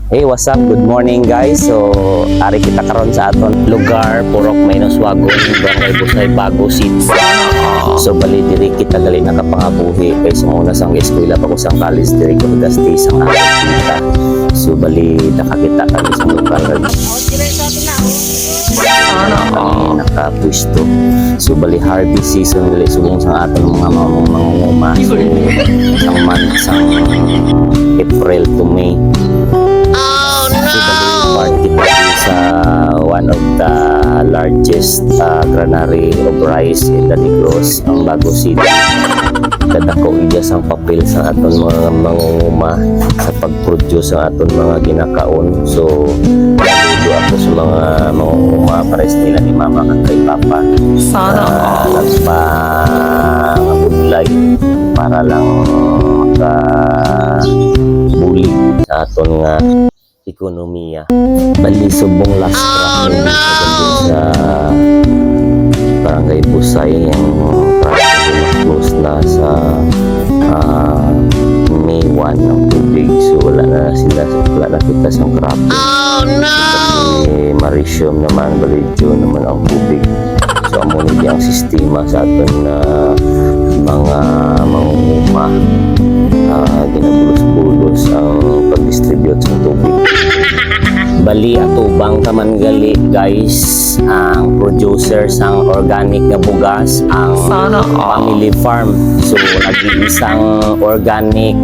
Hey, what's up? Good morning guys. So, ari kita karon sa aton lugar, Purok Mainoswagon, Barangay Busay, Bago City. So, bali diri kita gali nakapangabuhi kay sumuna sang eskwela pa ko sang college diri ko gasti sang kita. So, bali nakakita kami sa lugar. Nakapwisto. So, bali harvest season gali subong sang aton mga mangunguma. So, sang month sang April to May. Market sa one of the largest granary of rice in the Negros, ang Bago City. Kadako iya sang papel sa aton mga mangunguma sa pag-produce ang aton mga ginakaon. So, nalito ako sa mga mangunguma pares nila ni Mama at kay Papa. Nagpangabudlay para lang makabuli sa aton nga ekonomiya. Bali subong last sa Barangay Busay ang close na sa May 1 ng tubig. So wala na kita sa crop. Kasi Maritium naman, Baligyo naman ang tubig. So amo ni ang sistema sa aton na mga mangunguma. Ginabulos-bulos ang pag-distribute sa tubig. Bali atubang taman gali guys ang producer sang organic nga bugas ang family farm. So nag-iisang organic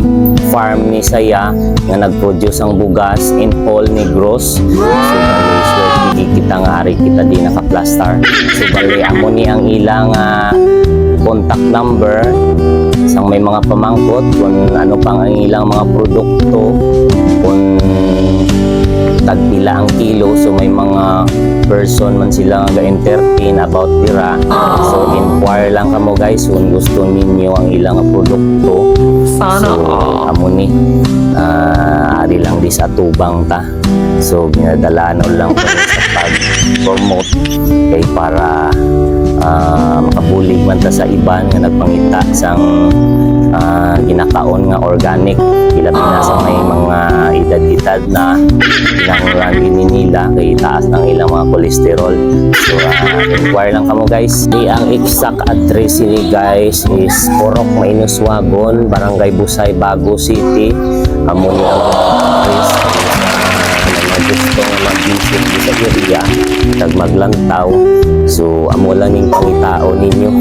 farm ni saya nga nag-produce ang bugas in Paul Negros. So bali kita nga ari kita di naka-plastar. So bali amo ni ang ilang contact number sang may mga pamangkot kung ano pang ang ilang mga produkto, kung tagpila ang kilo. So may mga person man sila nga ga-entertain about tira. So inquire lang kamo guys kung gusto ninyo ang ilang produkto. So amo ni ari lang di sa tubang ta. So ginadalanon lang ko sa pag-promote kay para makabulig man ta sa iban nga nagpangita sang ginakaon nga organic. Ilabi na sa may mga edad-edad na ilang lagi nila kay taas ng ilang mga kolesterol. So inquire lang kamo guys. Ang exact address ni guys is Purok Mainoswagon, Barangay Busay, Bago City. Amo ni ang address gusto nga mag-visit sa area tag maglantaw. So amo lang ning pangitao ninyo.